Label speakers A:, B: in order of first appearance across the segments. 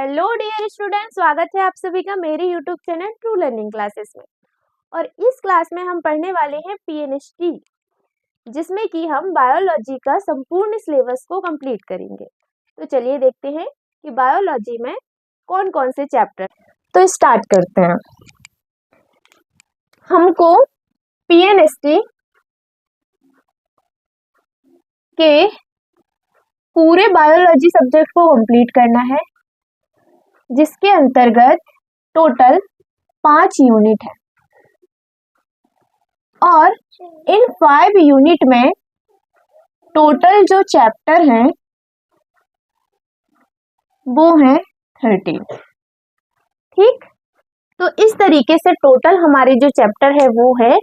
A: Hello dear student, स्वागत है आप सभी का मेरे YouTube channel true learning classes में। और इस क्लास में हम पढ़ने वाले हैं पीएनएसटी, जिसमें कि हम बायोलॉजी का संपूर्ण सिलेबस को कंप्लीट करेंगे। तो चलिए देखते हैं कि बायोलॉजी में कौन कौन से चैप्टर। तो स्टार्ट करते हैं। हमको पीएनएसटी के पूरे बायोलॉजी सब्जेक्ट को कंप्लीट करना है, जिसके अंतर्गत टोटल 5 यूनिट है। और इन 5 यूनिट में टोटल जो चैप्टर हैं वो हैं 13। ठीक, तो इस तरीके से टोटल हमारे जो चैप्टर है वो है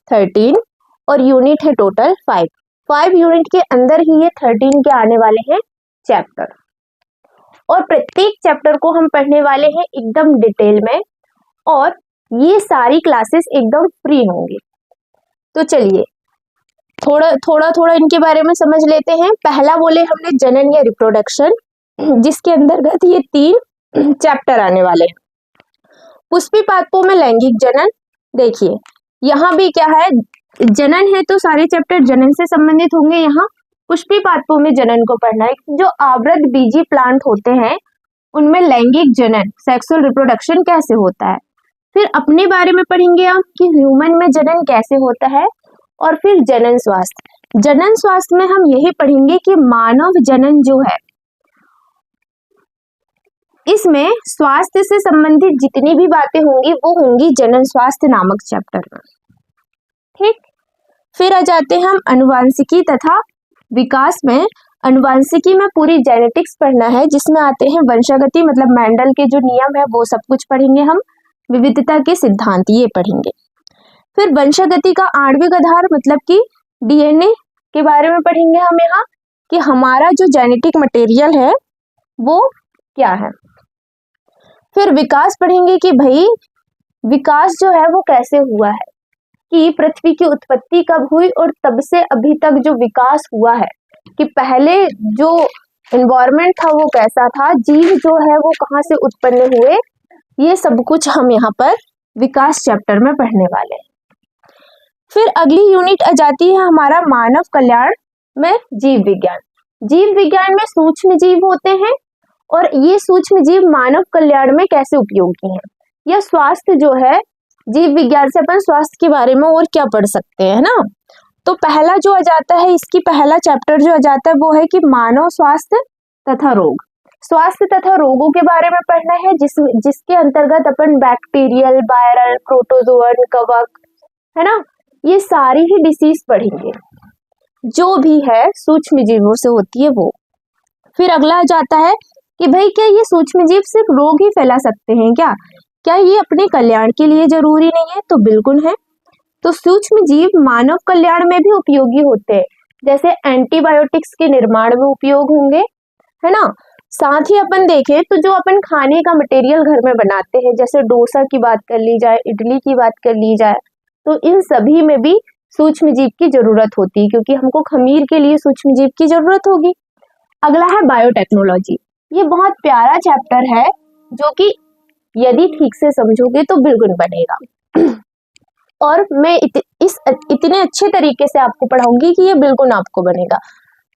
A: 13 और यूनिट है टोटल 5 यूनिट के अंदर ही ये 13 के आने वाले हैं चैप्टर। और प्रत्येक चैप्टर को हम पढ़ने वाले हैं एकदम डिटेल में, और ये सारी क्लासेस एकदम फ्री होंगी। तो चलिए थोड़ा इनके बारे में समझ लेते हैं। पहला बोले हमने जनन या रिप्रोडक्शन, जिसके अंतर्गत ये 3 चैप्टर आने वाले हैं। पुष्पी पादपों में लैंगिक जनन, देखिए यहाँ भी क्या है, जनन है तो सारे चैप्टर जनन से संबंधित होंगे। यहाँ पुष्पी पादपों में जनन को पढ़ना है। जो आवृत बीजी प्लांट होते हैं उनमें लैंगिक जनन, सेक्सुअल रिप्रोडक्शन कैसे होता है। फिर अपने बारे में पढ़ेंगे हम कि ह्यूमन में जनन कैसे होता है। और फिर जनन स्वास्थ्य, जनन स्वास्थ्य में हम यही पढ़ेंगे कि मानव जनन जो है, इसमें स्वास्थ्य से संबंधित जितनी भी बातें होंगी वो होंगी जनन स्वास्थ्य नामक चैप्टर में। ठीक, फिर आ जाते हैं हम अनुवांशिकी तथा विकास में। अनुवांशिकी में पूरी जेनेटिक्स पढ़ना है, जिसमें आते हैं वंशागति मतलब मेंडल के जो नियम है वो सब कुछ पढ़ेंगे हम। विविधता के सिद्धांत ये पढ़ेंगे। फिर वंशागति का आणविक आधार मतलब कि डीएनए के बारे में पढ़ेंगे हम यहाँ, कि हमारा जो जेनेटिक मटेरियल है वो क्या है। फिर विकास पढ़ेंगे कि भाई विकास जो है वो कैसे हुआ है, कि पृथ्वी की उत्पत्ति कब हुई और तब से अभी तक जो विकास हुआ है, कि पहले जो एनवायरनमेंट था वो कैसा था, जीव जो है वो कहाँ से उत्पन्न हुए, ये सब कुछ हम यहाँ पर विकास चैप्टर में पढ़ने वाले हैं। फिर अगली यूनिट आ जाती है हमारा मानव कल्याण में जीव विज्ञान। जीव विज्ञान में सूक्ष्म जीव होते हैं और ये सूक्ष्म जीव मानव कल्याण में कैसे उपयोगी हैं। यह स्वास्थ्य जो है, जीव विज्ञान से अपन स्वास्थ्य के बारे में और क्या पढ़ सकते हैं ना। तो पहला जो आ जाता है, इसकी पहला चैप्टर जो आ जाता है वो है कि मानव स्वास्थ्य तथा रोग। स्वास्थ्य तथा रोगों के बारे में पढ़ना है, जिसके अंतर्गत अपन बैक्टीरियल, वायरल, प्रोटोजोअन, कवक, है ना, ये सारी ही डिसीज पढ़ेंगे जो भी है सूक्ष्म जीवों से होती है वो। फिर अगला आ जाता है कि भाई क्या ये सूक्ष्म जीव सिर्फ रोग ही फैला सकते हैं क्या ये अपने कल्याण के लिए जरूरी नहीं है। तो बिल्कुल है। तो सूक्ष्म जीव मानव कल्याण में भी उपयोगी होते हैं, जैसे एंटीबायोटिक्स के निर्माण में उपयोग होंगे, है ना। साथ ही अपन देखें तो जो अपन खाने का मटेरियल घर में बनाते हैं, जैसे डोसा की बात कर ली जाए, इडली की बात कर ली जाए, तो इन सभी में भी सूक्ष्म जीव की जरूरत होती है, क्योंकि हमको खमीर के लिए सूक्ष्म जीव की जरूरत होगी। अगला है बायोटेक्नोलॉजी। ये बहुत प्यारा चैप्टर है, जो कि यदि ठीक से समझोगे तो बिल्कुल बनेगा। और मैं इतने अच्छे तरीके से आपको पढ़ाऊंगी कि ये बिल्कुल आपको बनेगा।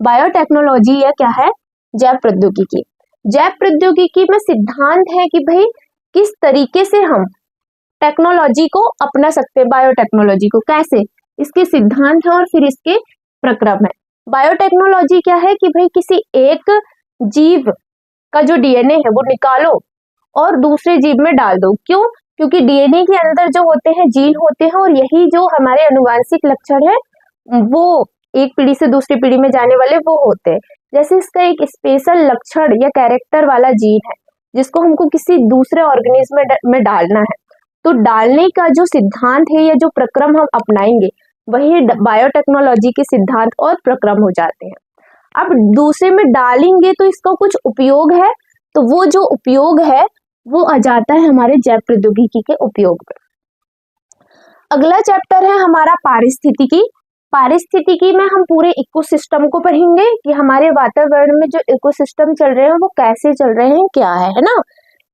A: बायोटेक्नोलॉजी या क्या है, जैव प्रौद्योगिकी। जैव प्रौद्योगिकी में सिद्धांत है कि भाई किस तरीके से हम टेक्नोलॉजी को अपना सकते हैं, बायोटेक्नोलॉजी को कैसे, इसके सिद्धांत है और फिर इसके प्रक्रम है। बायोटेक्नोलॉजी क्या है कि भाई किसी एक जीव का जो डीएनए है वो निकालो और दूसरे जीव में डाल दो। क्यों? क्योंकि डीएनए के अंदर जो होते हैं जीन होते हैं, और यही जो हमारे अनुवांशिक लक्षण है वो एक पीढ़ी से दूसरी पीढ़ी में जाने वाले वो होते हैं। जैसे इसका एक स्पेशल लक्षण या कैरेक्टर वाला जीन है, जिसको हमको किसी दूसरे ऑर्गेनिज्म में डालना है, तो डालने का जो सिद्धांत है या जो प्रक्रम हम अपनाएंगे वही बायोटेक्नोलॉजी के सिद्धांत और प्रक्रम हो जाते हैं। अब दूसरे में डालेंगे तो इसका कुछ उपयोग है, तो वो जो उपयोग है वो आ जाता है हमारे जैव प्रौद्योगिकी के उपयोग में। अगला चैप्टर है हमारा पारिस्थितिकी। पारिस्थितिकी में हम पूरे इकोसिस्टम को पढ़ेंगे कि हमारे वातावरण में जो इकोसिस्टम चल रहे हैं वो कैसे चल रहे हैं, क्या है ना,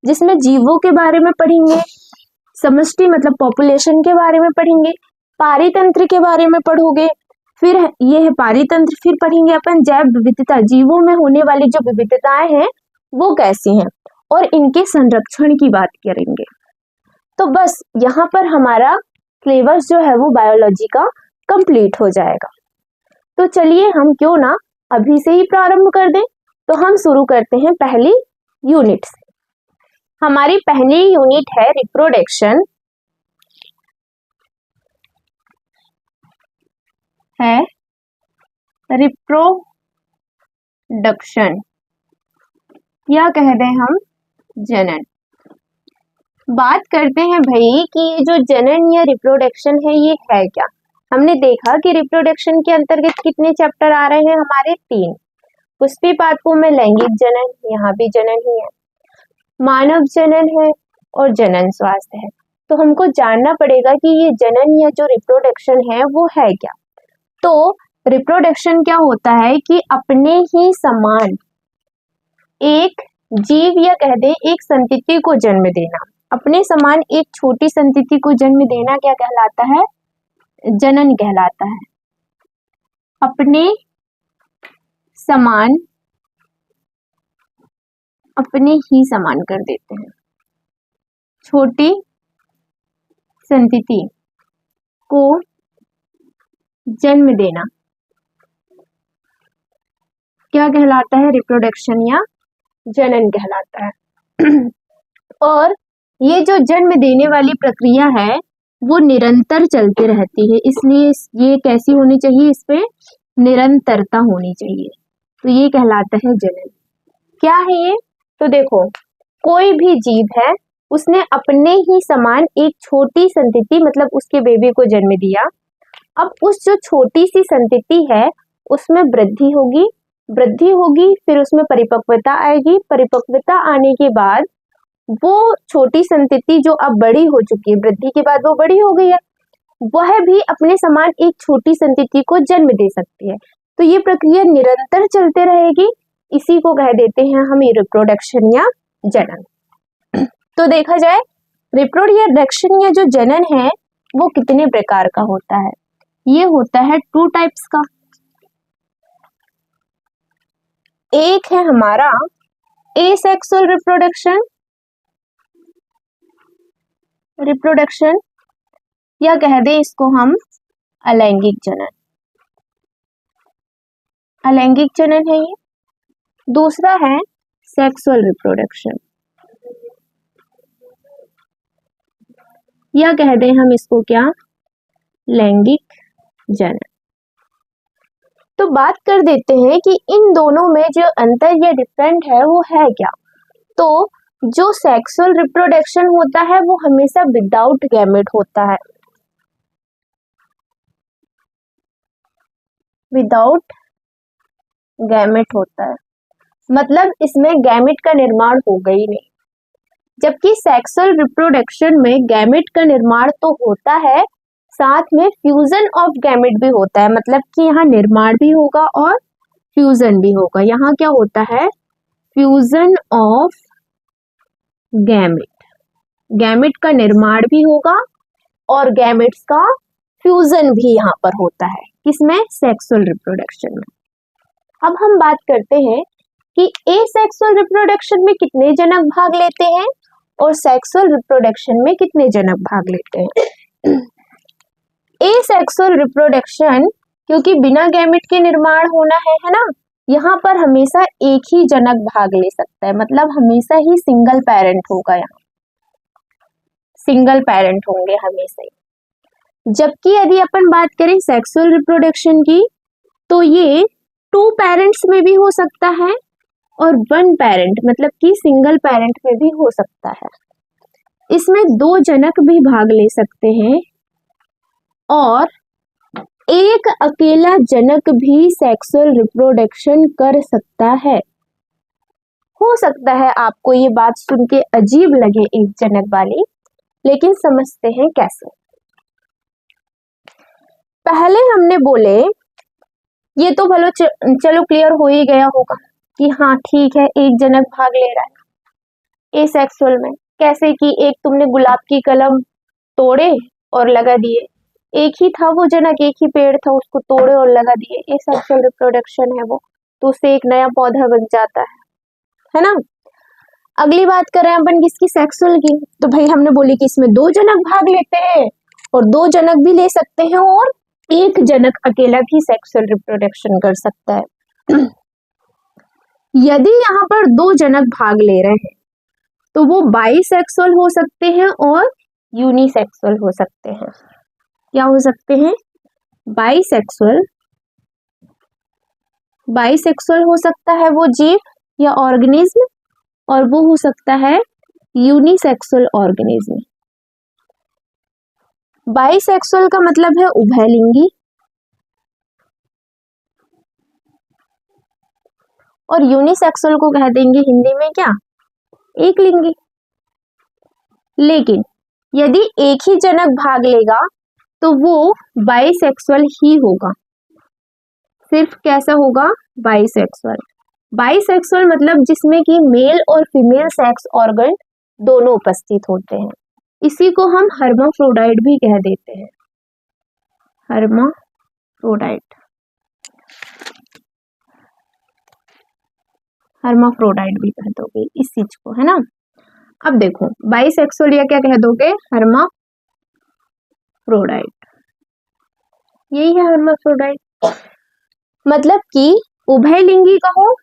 A: जिसमें जीवों के बारे में पढ़ेंगे, समष्टि मतलब पॉपुलेशन के बारे में पढ़ेंगे, पारितंत्र के बारे में पढ़ोगे, फिर ये है पारितंत्र, फिर पढ़ेंगे अपन जैव विविधता, जीवों में होने वाली जो विविधताएं हैं वो कैसी हैं, और इनके संरक्षण की बात करेंगे। तो बस यहाँ पर हमारा सिलेबस जो है वो बायोलॉजी का कंप्लीट हो जाएगा। तो चलिए हम क्यों ना अभी से ही प्रारंभ कर दें। तो हम शुरू करते हैं पहली यूनिट से। हमारी पहली यूनिट है रिप्रोडक्शन, है रिप्रोडक्शन या कह दें हम जनन। बात करते हैं भाई कि ये जो जनन या रिप्रोडक्शन है ये है क्या। हमने देखा कि रिप्रोडक्शन के अंतर्गत कितने चैप्टर आ रहे हैं हमारे, 3। पुष्पी पादपों में लैंगिक जनन, यहाँ भी जनन ही है, मानव जनन है और जनन स्वास्थ्य है। तो हमको जानना पड़ेगा कि ये जनन या जो रिप्रोडक्शन है वो है क्या। तो रिप्रोडक्शन क्या होता है कि अपने ही समान एक जीव या कह दें एक संतति को जन्म देना, अपने समान एक छोटी संतति को जन्म देना क्या कहलाता है, जनन कहलाता है। अपने समान, अपने ही समान कर देते हैं, छोटी संतति को जन्म देना क्या कहलाता है, रिप्रोडक्शन या जनन कहलाता है। और ये जो जन्म देने वाली प्रक्रिया है वो निरंतर चलती रहती है, इसलिए ये कैसी होनी चाहिए, इस पे निरंतरता होनी चाहिए। तो ये कहलाता है जनन। क्या है ये, तो देखो कोई भी जीव है उसने अपने ही समान एक छोटी संतति मतलब उसके बेबी को जन्म दिया। अब उस जो छोटी सी संतति है उसमें वृद्धि होगी, वृद्धि होगी, फिर उसमें परिपक्वता आएगी, परिपक्वता आने के बाद वो छोटी संतति जो अब बड़ी हो चुकी है, वृद्धि के बाद वो बड़ी हो गई है, वह भी अपने समान एक छोटी संतति को जन्म दे सकती है। तो ये प्रक्रिया निरंतर चलते रहेगी, इसी को कह देते हैं हम रिप्रोडक्शन या जनन। तो देखा जाए रिप्रोडक्शन या जो जनन है वो कितने प्रकार का होता है, ये होता है 2 टाइप्स का। एक है हमारा एसेक्सुअल रिप्रोडक्शन या कह दें इसको हम अलैंगिक जनन, अलैंगिक जनन है ये। दूसरा है सेक्सुअल रिप्रोडक्शन या कह दें हम इसको क्या, लैंगिक जनन। तो बात कर देते हैं कि इन दोनों में जो अंतर या डिफरेंट है वो है क्या। तो जो सेक्सुअल रिप्रोडक्शन होता है वो हमेशा विदाउट गैमेट होता है, विदाउट गैमेट होता है, मतलब इसमें गैमेट का निर्माण होगा ही नहीं। जबकि सेक्सुअल रिप्रोडक्शन में गैमेट का निर्माण तो होता है, साथ में फ्यूजन ऑफ गैमेट भी होता है, मतलब कि यहाँ निर्माण भी होगा और फ्यूजन भी होगा। यहाँ क्या होता है, फ्यूजन ऑफ गैमेट, गैमेट का निर्माण भी होगा और गैमेट्स का फ्यूजन भी यहाँ पर होता है, किसमें, सेक्सुअल रिप्रोडक्शन में। अब हम बात करते हैं कि एसेक्सुअल रिप्रोडक्शन में कितने जनक भाग लेते हैं और सेक्सुअल रिप्रोडक्शन में कितने जनक भाग लेते हैं। एसेक्सुअल रिप्रोडक्शन क्योंकि बिना गैमेट के निर्माण होना है ना, यहाँ पर हमेशा एक ही जनक भाग ले सकता है, मतलब हमेशा ही सिंगल पेरेंट होगा, यहाँ सिंगल पेरेंट होंगे हमेशा ही। जबकि यदि अपन बात करें सेक्सुअल रिप्रोडक्शन की तो ये 2 पेरेंट्स में भी हो सकता है और 1 पेरेंट मतलब कि सिंगल पेरेंट में भी हो सकता है। इसमें 2 जनक भी भाग ले सकते हैं और एक अकेला जनक भी सेक्सुअल रिप्रोडक्शन कर सकता है। हो सकता है आपको ये बात सुन के अजीब लगे एक जनक वाली, लेकिन समझते हैं कैसे। पहले हमने बोले ये तो भलो चलो क्लियर हो ही गया होगा कि हाँ ठीक है एक जनक भाग ले रहा है एसेक्सुअल में। कैसे कि एक तुमने गुलाब की कलम तोड़े और लगा दिए, एक ही था वो जनक, एक ही पेड़ था, उसको तोड़े और लगा दिए, एसेक्सुअल रिप्रोडक्शन है वो, तो उससे एक नया पौधा बन जाता है ना। अगली बात कर रहे हैं अपन किसकी, सेक्सुअल की। तो भाई हमने बोली कि इसमें 2 जनक भाग लेते हैं और 2 जनक भी ले सकते हैं और एक जनक अकेला भी सेक्सुअल रिप्रोडक्शन कर सकता है। यदि यहाँ पर 2 जनक भाग ले रहे हैं तो वो बाइसेक्सुअल हो सकते हैं और यूनिसेक्सुअल हो सकते हैं। क्या हो सकते हैं, बाइसेक्सुअल हो सकता है वो जीव या ऑर्गेनिज्म, और वो हो सकता है यूनिसेक्सुअल ऑर्गेनिज्म। बाइसेक्सुअल का मतलब है उभयलिंगी और यूनिसेक्सुअल को कह देंगे हिंदी में क्या, एक लिंगी। लेकिन यदि एक ही जनक भाग लेगा तो वो बाइसेक्सुअल ही होगा। सिर्फ कैसा होगा, बाइसेक्सुअल। बाइसेक्सुअल मतलब जिसमें कि मेल और फीमेल सेक्स ऑर्गन दोनों उपस्थित होते हैं। इसी को हम हर्माफ्रोडाइट भी कह देते हैं, हर्माफ्रोडाइट भी कह दोगे इस चीज को, है ना। अब देखो बाइसेक्सुअल या क्या कह दोगे, हर्माफ्रोडाइट, यही है हर्माफ्रोडाइट। मतलब कि उभयलिंगी कहो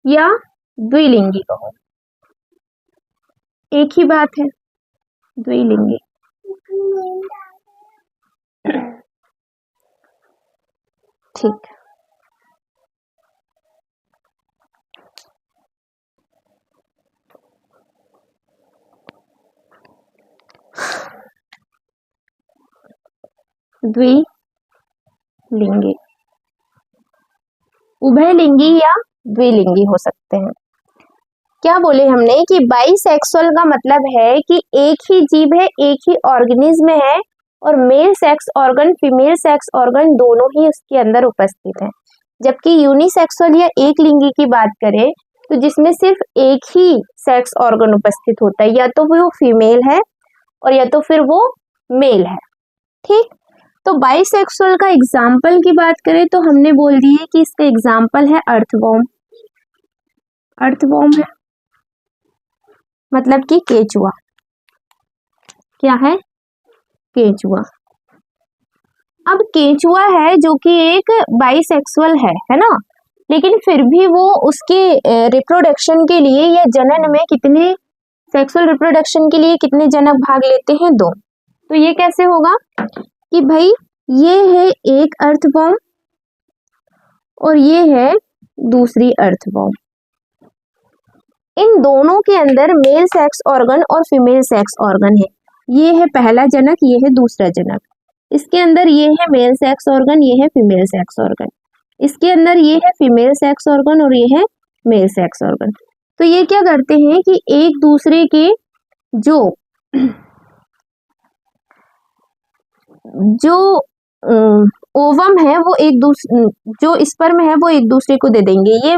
A: या द्विलिंगी कहो, एक ही बात है, द्विलिंगी। ठीक, द्विलिंगी, उभयलिंगी या द्विलिंगी हो सकते हैं। क्या बोले हमने कि बाइसेक्सुअल का मतलब है कि एक ही जीव है, एक ही ऑर्गेनिज्म है और male sex organ female sex organ दोनों ही उसके अंदर उपस्थित है। जबकि यूनिसेक्सुअल या एक लिंगी की बात करें तो जिसमें सिर्फ एक ही सेक्स ऑर्गन उपस्थित होता है, या तो वो फीमेल है और या तो फिर वो मेल है। ठीक, तो बाइसेक्सुअल का एग्जाम्पल की बात करें तो हमने बोल दिए कि इसका एग्जाम्पल है अर्थवॉर्म। अर्थवॉर्म है मतलब कि केचुआ। क्या है, केचुआ। अब केचुआ है जो कि एक बाइसेक्सुअल है ना, लेकिन फिर भी वो उसके रिप्रोडक्शन के लिए या जनन में कितने, सेक्सुअल रिप्रोडक्शन के लिए कितने जनक भाग लेते हैं, 2। तो ये कैसे होगा कि भाई ये है एक अर्थवॉर्म और ये है दूसरी अर्थवॉर्म। इन दोनों के अंदर मेल सेक्स ऑर्गन और फीमेल सेक्स ऑर्गन है। ये है पहला जनक, ये है दूसरा जनक। इसके अंदर ये है मेल सेक्स ऑर्गन, ये है फीमेल सेक्स ऑर्गन। इसके अंदर ये है फीमेल सेक्स ऑर्गन और ये है मेल सेक्स ऑर्गन। तो ये क्या करते हैं कि एक दूसरे के जो ओवम है वो एक दूसरे, जो स्पर्म है वो एक दूसरे को दे देंगे। ये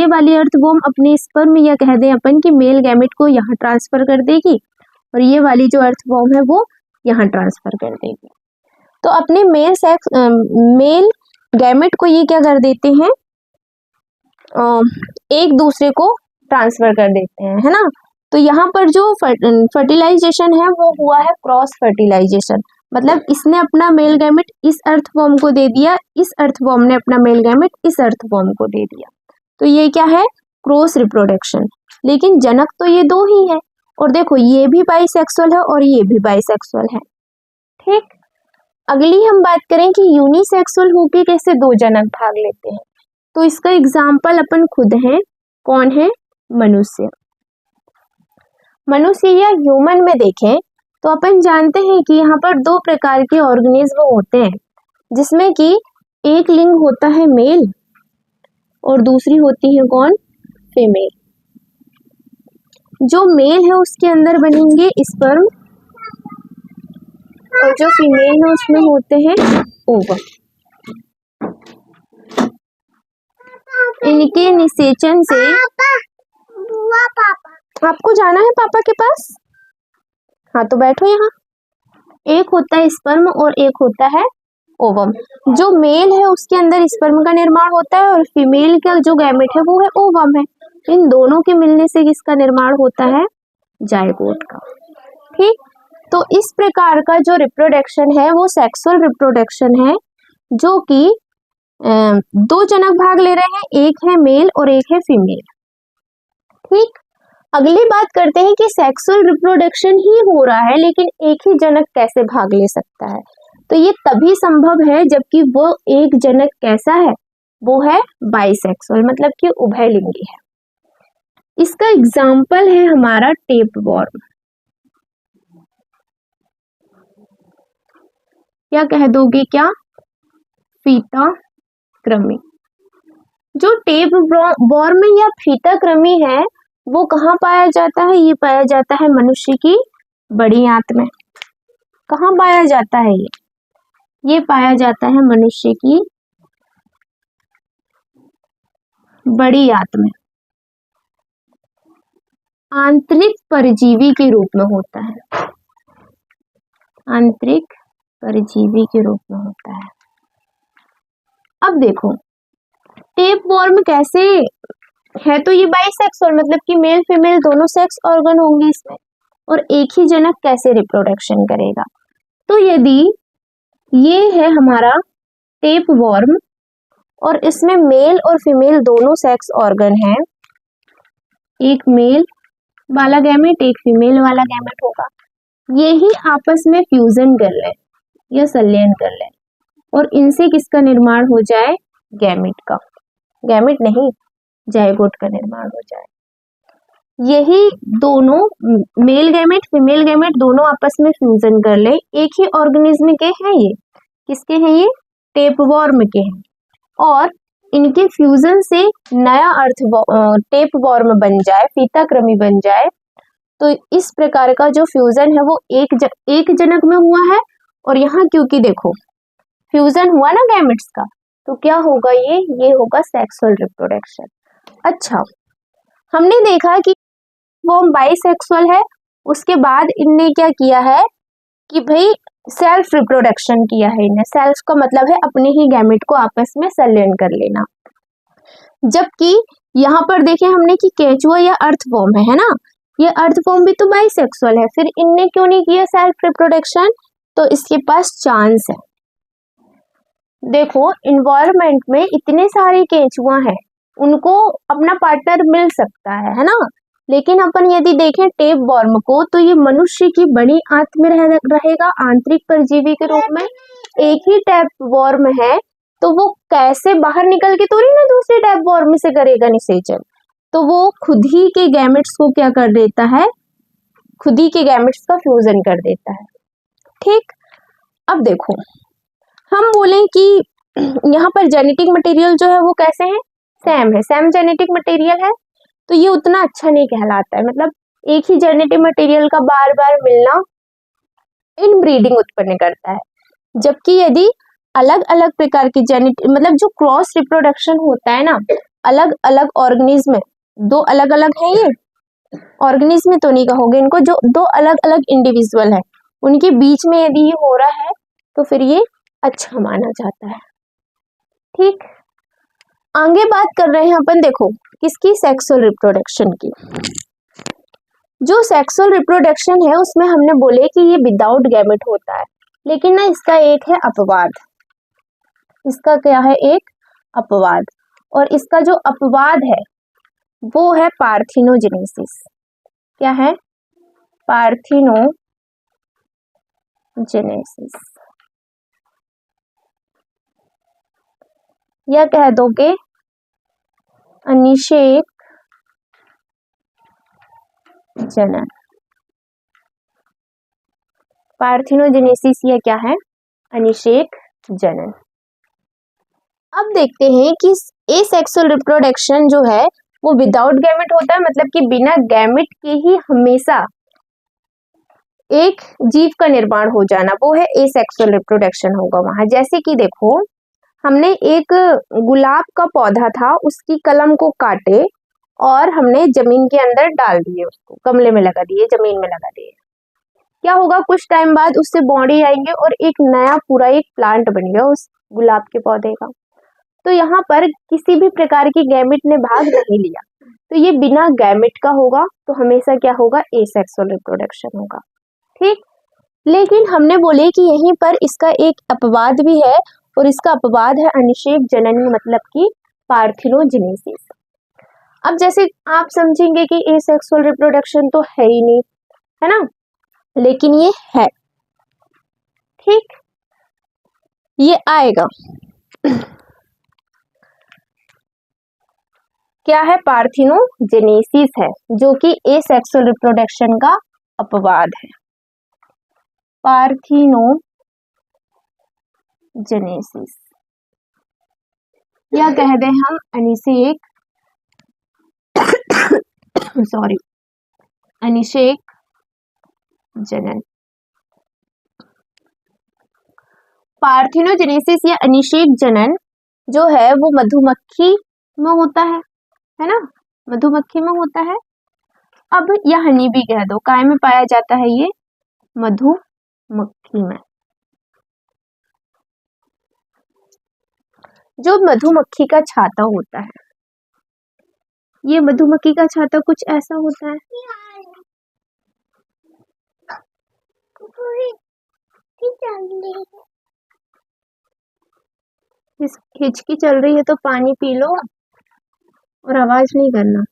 A: वाली अर्थवॉर्म अपने स्पर्म या कह दें अपन कि मेल गैमेट को यहाँ ट्रांसफर कर देगी और ये वाली जो अर्थवॉर्म है वो यहाँ ट्रांसफर कर देगी। तो अपने मेल गैमेट को ये क्या कर देते हैं, एक दूसरे को ट्रांसफर कर देते हैं, है ना। तो यहाँ पर जो फर्टिलाइजेशन है वो हुआ है क्रॉस फर्टिलाइजेशन। मतलब इसने अपना मेल गैमेट इस अर्थवॉर्म को दे दिया, इस अर्थवॉर्म ने अपना मेल गैमेट इस अर्थवॉर्म को दे दिया। तो ये क्या है, क्रॉस रिप्रोडक्शन। लेकिन जनक तो ये 2 ही है, और देखो ये भी बाइसेक्सुअल है और ये भी बाइसेक्सुअल है। ठीक, अगली हम बात करें कि यूनिसेक्सुअल होके कैसे 2 जनक भाग लेते हैं। तो इसका एग्जाम्पल अपन खुद हैं, कौन है, मनुष्य। मनुष्य या ह्यूमन में देखें तो अपन जानते हैं कि यहाँ पर 2 प्रकार के ऑर्गेनिज्म होते हैं, जिसमें कि एक लिंग होता है मेल और दूसरी होती है कौन, फीमेल। जो मेल है उसके अंदर बनेंगे स्पर्म और जो फीमेल है उसमें होते हैं ओवम। इनके निषेचन से आपको जाना है पापा के पास? हाँ तो बैठो यहाँ। एक होता है स्पर्म और एक होता है ओवम। जो मेल है उसके अंदर स्पर्म का निर्माण होता है और फीमेल का जो गैमेट है वो है ओवम है। इन दोनों के मिलने से किसका निर्माण होता है? जायगोट का। ठीक, तो इस प्रकार का जो रिप्रोडक्शन है वो सेक्सुअल रिप्रोडक्शन है, जो कि दो जनक भाग ले रहे हैं, एक है मेल और एक है फीमेल। ठीक, अगली बात करते हैं कि सेक्सुअल रिप्रोडक्शन ही हो रहा है लेकिन एक ही जनक कैसे भाग ले सकता है? तो ये तभी संभव है जबकि वो एक जनक कैसा है? वो है बाइसेक्सुअल, मतलब कि उभयलिंगी है। इसका एग्जाम्पल है हमारा टेपवॉर्म। क्या कह दोगे? क्या? फीता कृमि। जो टेपवॉर्म या फीता कृमि है वो कहाँ पाया जाता है? ये पाया जाता है मनुष्य की बड़ी आंत में। कहाँ पाया जाता है ये पाया जाता है मनुष्य की बड़ी आंत में। आंतरिक परजीवी के रूप में होता है। आंतरिक परजीवी के रूप में होता है। अब देखो टेपवॉर्म कैसे है, तो ये बाइसेक्सुअल, मतलब कि मेल फीमेल दोनों सेक्स ऑर्गन होंगे इसमें, और एक ही जनक कैसे रिप्रोडक्शन करेगा? तो यदि ये है हमारा टेपवॉर्म और इसमें मेल और फीमेल दोनों सेक्स ऑर्गन हैं, एक मेल वाला गैमेट एक फीमेल वाला गैमेट होगा, ये ही आपस में फ्यूजन कर लें या संलयन कर लें और इनसे किसका निर्माण हो जाए? गैमेट का। गैमेट नहीं, जायगोट का निर्माण हो जाए। यही दोनों मेल गैमेट फीमेल गैमेट दोनों आपस में फ्यूजन कर ले, एक ही ऑर्गेनिज्म के हैं ये। किसके हैं ये? टेपवॉर्म के हैं। और इनके फ्यूजन से नया टेपवॉर्म बन जाए, फीताकृमि बन जाए। तो इस प्रकार का जो फ्यूजन है वो एक जनक में हुआ है, और यहाँ क्योंकि देखो फ्यूजन हुआ ना गैमेट्स का, तो क्या होगा? ये होगा सेक्सुअल रिप्रोडक्शन। अच्छा, हमने देखा कि वो बाइसेक्सुअल है, उसके बाद इनने क्या किया है कि भाई सेल्फ रिप्रोडक्शन किया है इन्हें। सेल्फ का मतलब है अपने ही गैमेट को आपस में संलयन कर लेना। जबकि यहाँ पर देखें हमने कि केंचुआ या अर्थवॉर्म है ना, ये अर्थवॉर्म भी तो बाइसेक्सुअल है, फिर इनने क्यों नहीं किया सेल्फ रिप्रोडक्शन? तो इसके पास चांस है। देखो इन्वायरमेंट में इतने सारे केंचुआ हैं, उनको अपना पार्टनर मिल सकता है ना, लेकिन अपन यदि देखें टेपवॉर्म को तो ये मनुष्य की बड़ी आंत में रहेगा आंतरिक परजीवी के रूप में। एक ही टेपवॉर्म है तो वो कैसे बाहर निकल के थोड़ी ना दूसरे टेपवॉर्म से करेगा निषेचन, तो वो खुद ही के गैमेट्स को क्या कर देता है? खुद ही के गैमेट्स का फ्यूजन कर देता है। ठीक, अब देखो हम बोलें कि यहाँ पर जेनेटिक मटेरियल जो है वो कैसे है? सेम है, सेम जेनेटिक मटेरियल है, तो ये उतना अच्छा नहीं कहलाता है। मतलब एक ही जेनेटिक मटेरियल का बार बार मिलना इनब्रीडिंग उत्पन्न करता है। जबकि यदि अलग अलग प्रकार की जेनेटिक मतलब जो क्रॉस रिप्रोडक्शन होता है ना, अलग अलग ऑर्गेनिज्म, दो अलग अलग है ये ऑर्गेनिज्म तो नहीं कहोगे इनको, जो दो अलग अलग इंडिविजुअल है उनके बीच में यदि ये हो रहा है तो फिर ये अच्छा माना जाता है। ठीक, आगे बात कर रहे हैं अपन, देखो किसकी? सेक्सुअल रिप्रोडक्शन की। जो सेक्सुअल रिप्रोडक्शन है उसमें हमने बोले कि ये विदाउट गैमेट होता है, लेकिन ना इसका एक है अपवाद। इसका क्या है? एक अपवाद, और इसका जो अपवाद है वो है पार्थिनोजेनेसिस। क्या है? पार्थिनोजेनेसिस, या कह दोगे अनिषेक जनन। पार्थिनोजेनेसिस या क्या है? अनिषेक जनन। अब देखते हैं कि एसेक्सुअल रिप्रोडक्शन जो है वो विदाउट गैमेट होता है, मतलब कि बिना गैमेट के ही हमेशा एक जीव का निर्माण हो जाना, वो है एसेक्सुअल रिप्रोडक्शन होगा वहां। जैसे कि देखो, हमने एक गुलाब का पौधा था, उसकी कलम को काटे और हमने जमीन के अंदर डाल दिए, उसको गमले में लगा दिए, जमीन में लगा दिए। क्या होगा, कुछ टाइम बाद उससे बॉडी आएंगे और एक नया पूरा एक प्लांट बनेगा उस गुलाब के पौधे का। तो यहाँ पर किसी भी प्रकार की गैमेट ने भाग नहीं लिया, तो ये बिना गैमेट का होगा, तो हमेशा क्या होगा, एसेक्सुअल रिप्रोडक्शन होगा। ठीक, लेकिन हमने बोले कि यहीं पर इसका एक अपवाद भी है, और इसका अपवाद है अनिषेक जनन, मतलब कि पार्थिनोजेनेसिस। अब जैसे आप समझेंगे कि एसेक्सुअल रिप्रोडक्शन तो है ही नहीं, है ना, लेकिन ये है। ठीक, ये आएगा। क्या है, पार्थिनोजेनेसिस है, जो कि एसेक्सुअल रिप्रोडक्शन का अपवाद है। पार्थिनोजेनेसिस, या कह दें हम अनिषेक सॉरी अनिषेक जनन। पार्थिनोजेनेसिस या अनिषेक जनन जो है वो मधुमक्खी में होता है ना, मधुमक्खी में होता है। अब या हनी भी कह दो, काय में पाया जाता है ये, मधुमक्खी में। जो मधुमक्खी का छाता होता है, ये मधुमक्खी का छाता कुछ ऐसा होता है। हिचकी चल रही है तो पानी पी लो और आवाज नहीं करना।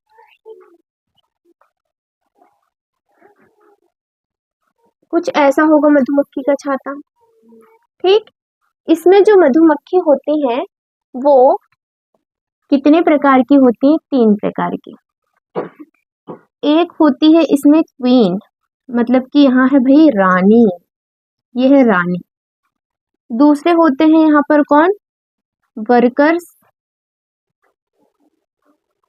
A: कुछ ऐसा होगा मधुमक्खी का छाता। ठीक, इसमें जो मधुमक्खी होती हैं वो कितने प्रकार की होती हैं, 3 प्रकार की। एक होती है इसमें क्वीन, मतलब कि यहाँ है भाई रानी, ये है रानी। दूसरे होते हैं यहाँ पर कौन, वर्कर्स।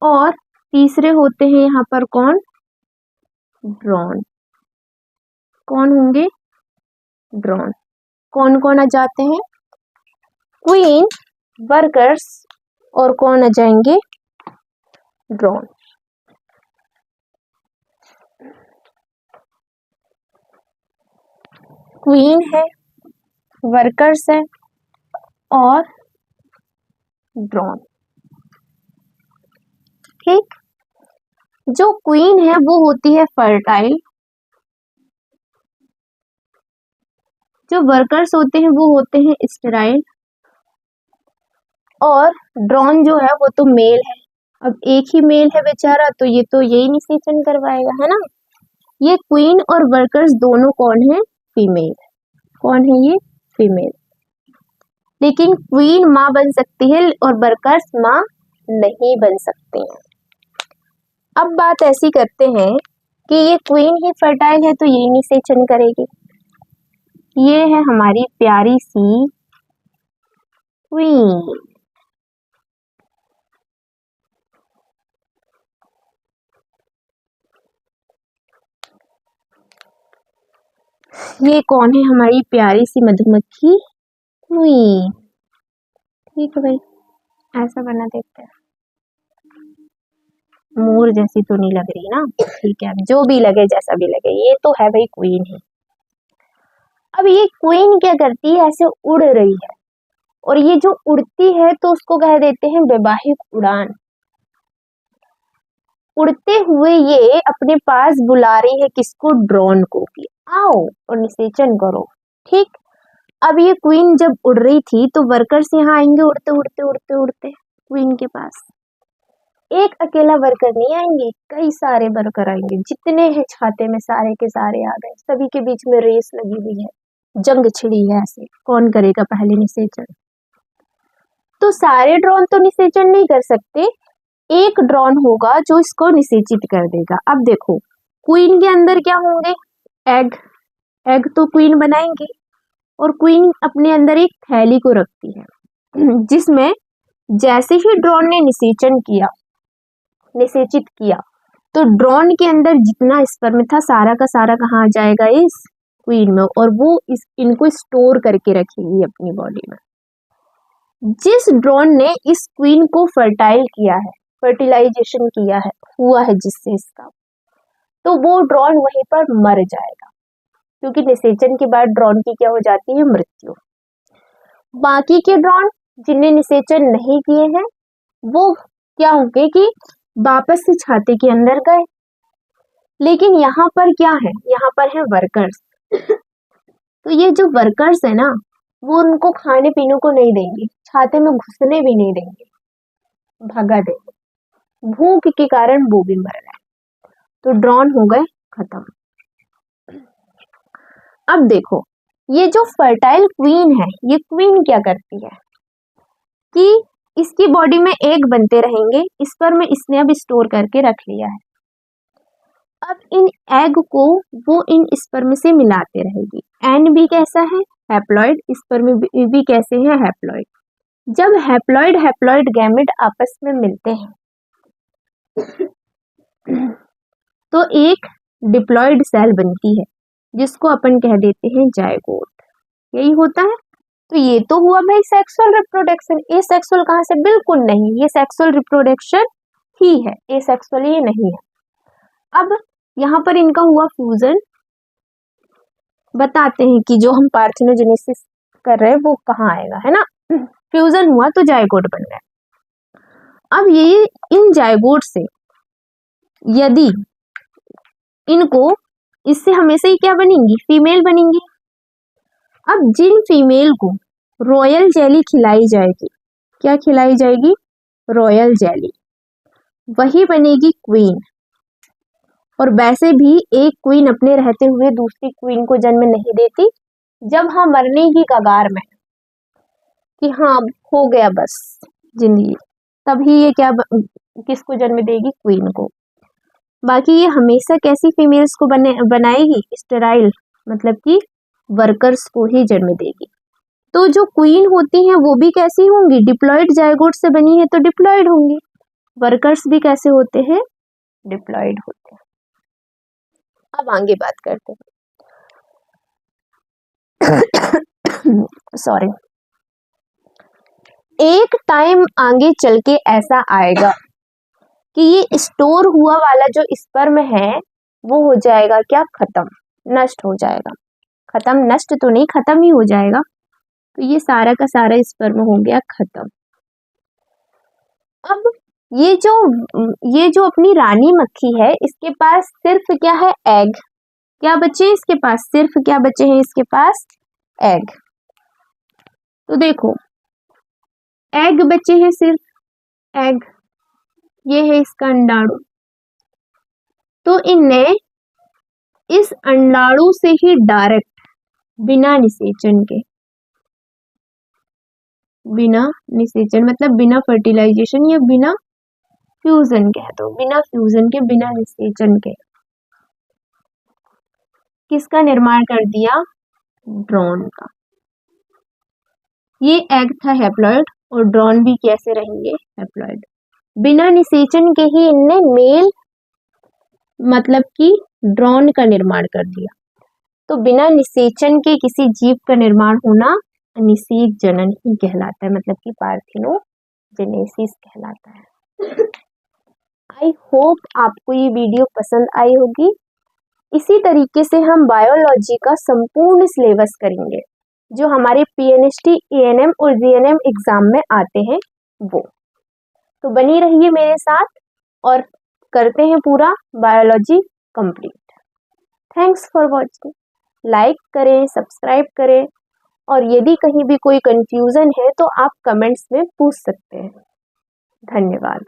A: और तीसरे होते हैं यहाँ पर कौन, ड्रोन। कौन होंगे, ड्रोन। कौन कौन आ जाते हैं, क्वीन, वर्कर्स और कौन आ जाएंगे, ड्रोन। क्वीन है, वर्कर्स है और ड्रोन। ठीक, जो क्वीन है वो होती है फर्टाइल, जो वर्कर्स होते हैं वो होते हैं स्टेराइल, और ड्रोन जो है वो तो मेल है। अब एक ही मेल है बेचारा, तो ये तो यही निषेचन करवाएगा, है ना। ये क्वीन और वर्कर्स दोनों कौन है, फीमेल। कौन है ये, फीमेल। लेकिन क्वीन माँ बन सकती है और वर्कर्स माँ नहीं बन सकते हैं। अब बात ऐसी करते हैं कि ये क्वीन ही फर्टाइल है तो यही निषेचन करेगी। ये है हमारी प्यारी सी क्वीन। ये कौन है, हमारी प्यारी सी मधुमक्खी क्वीन। ठीक है भाई, ऐसा बना देते हैं। मोर जैसी तो नहीं लग रही ना, ठीक है, जो भी लगे, जैसा भी लगे, ये तो है भाई क्वीन है। अब ये क्वीन क्या करती है, ऐसे उड़ रही है, और ये जो उड़ती है तो उसको कह देते हैं वैवाहिक उड़ान। उड़ते हुए ये अपने पास बुला रही है किसको, ड्रोन को, कि आओ और निषेचन करो। ठीक, अब ये क्वीन जब उड़ रही थी तो वर्कर्स यहाँ आएंगे उड़ते उड़ते उड़ते उड़ते क्वीन के पास। एक अकेला वर्कर नहीं आएंगे, कई सारे वर्कर आएंगे, जितने हैं छाते में सारे के सारे आ गए। सभी के बीच में रेस लगी हुई है, जंग छिड़ी है, ऐसे कौन करेगा पहले निषेचन। तो सारे ड्रोन तो निषेचन नहीं कर सकते, एक ड्रोन होगा जो इसको निषेचित कर देगा। अब देखो, क्वीन के अंदर क्या होंगे, एग। एग तो क्वीन बनाएंगे, और क्वीन अपने अंदर एक थैली को रखती है, जिसमें जैसे ही ड्रोन ने निषेचित किया तो ड्रोन के अंदर जितना स्पर्म था सारा का सारा कहाँ आ जाएगा, इस क्वीन में और वो इनको स्टोर करके रखेगी अपनी बॉडी में। जिस ड्रोन ने इस क्वीन को फर्टाइल किया है, फर्टिलाइजेशन किया है, हुआ है जिससे इसका, तो वो ड्रोन वहीं पर मर जाएगा, क्योंकि निषेचन के बाद ड्रोन की क्या हो जाती है, मृत्यु। बाकी के ड्रोन जिन्हें निषेचन नहीं किए हैं वो क्या होंगे कि वापस से छाते के अंदर गए। लेकिन यहाँ पर क्या है, यहाँ पर है वर्कर्स। तो ये जो वर्कर्स है ना, वो उनको खाने पीने को नहीं देंगे, छाते में घुसने भी नहीं देंगे, भगा देंगे। भूख के कारण वो भी मर गए, तो ड्रोन हो गए खत्म। अब देखो, ये जो फर्टाइल क्वीन है, ये क्वीन क्या करती है कि इसकी बॉडी में एग बनते रहेंगे, इस पर में इसने अब स्टोर करके रख लिया है। अब इन एग को वो इन स्पर्म से मिलाते रहेगी। एन भी कैसा है, हैप्लॉइड, स्पर्म भी कैसे है, हैप्लॉइड। जब हैप्लॉइड हैप्लॉइड गैमेट आपस में मिलते हैं तो एक डिप्लॉइड सेल बनती है, जिसको अपन कह देते हैं जायगोट। यही होता है। तो ये तो हुआ भाई सेक्सुअल रिप्रोडक्शन। ए सेक्सुअल कहाँ से, बिल्कुल नहीं, ये सेक्सुअल रिप्रोडक्शन ही है, ए सेक्सुअल ये नहीं है। अब यहाँ पर इनका हुआ फ्यूजन। बताते हैं कि जो हम पार्थेनोजेनेसिस कर रहे हैं वो कहाँ आएगा, है ना। फ्यूजन हुआ तो जायगोट बन गया। अब ये इन जायगोट से यदि इनको, इससे हमेशा ही क्या बनेंगी, फीमेल बनेंगी। अब जिन फीमेल को रॉयल जेली खिलाई जाएगी, क्या खिलाई जाएगी, रॉयल जेली, वही बनेगी क्वीन। और वैसे भी एक क्वीन अपने रहते हुए दूसरी क्वीन को जन्म नहीं देती। जब हाँ मरने की कगार में कि हाँ अब हो गया बस जिंदगी, तभी ये क्या किसको जन्म देगी, क्वीन को। बाकी ये हमेशा कैसी फीमेल्स को बनाएगी, स्टेराइल, मतलब कि वर्कर्स को ही जन्म देगी। तो जो क्वीन होती हैं वो भी कैसी होंगी, डिप्लॉइड जायगोट से बनी है तो डिप्लॉइड होंगी। वर्कर्स भी कैसे होते हैं, डिप्लॉइड होते हैं। अब आगे बात करते हैं। सॉरी। एक टाइम आगे चल के ऐसा आएगा कि ये स्टोर हुआ वाला जो स्पर्म है वो हो जाएगा क्या, खत्म, नष्ट हो जाएगा। खत्म, नष्ट तो नहीं, खत्म ही हो जाएगा। तो ये सारा का सारा स्पर्म हो गया खत्म। अब ये जो अपनी रानी मक्खी है, इसके पास सिर्फ क्या है, एग। क्या बचे इसके पास, सिर्फ क्या बचे हैं इसके पास, एग। तो देखो एग बचे हैं, सिर्फ एग, ये है इसका अंडाणु। तो इनने इस अंडाणु से ही डायरेक्ट, बिना निषेचन के, बिना निषेचन मतलब बिना फर्टिलाइजेशन या बिना फ्यूजन के, तो बिना फ्यूजन के, बिना निषेचन के किसका निर्माण कर दिया, ड्रोन का। ये एग था हैप्लॉइड और ड्रोन भी कैसे रहेंगे, हैप्लॉइड। बिना निषेचन के ही इनने मेल मतलब कि ड्रोन का निर्माण कर दिया। तो बिना निषेचन के किसी जीव का निर्माण होना निषेक जनन ही कहलाता है, मतलब कि पार्थिनोजेनेसिस कहलाता है। आई होप आपको ये वीडियो पसंद आई होगी। इसी तरीके से हम बायोलॉजी का संपूर्ण सिलेबस करेंगे जो हमारे पीएनएसटी, एएनएम और जीएनएम एग्जाम में आते हैं वो। तो बनी रहिए मेरे साथ और करते हैं पूरा biology complete. Thanks for watching. Like करें, सब्सक्राइब करें, और यदि कहीं भी कोई कंफ्यूजन है तो आप कमेंट्स में पूछ सकते हैं। धन्यवाद।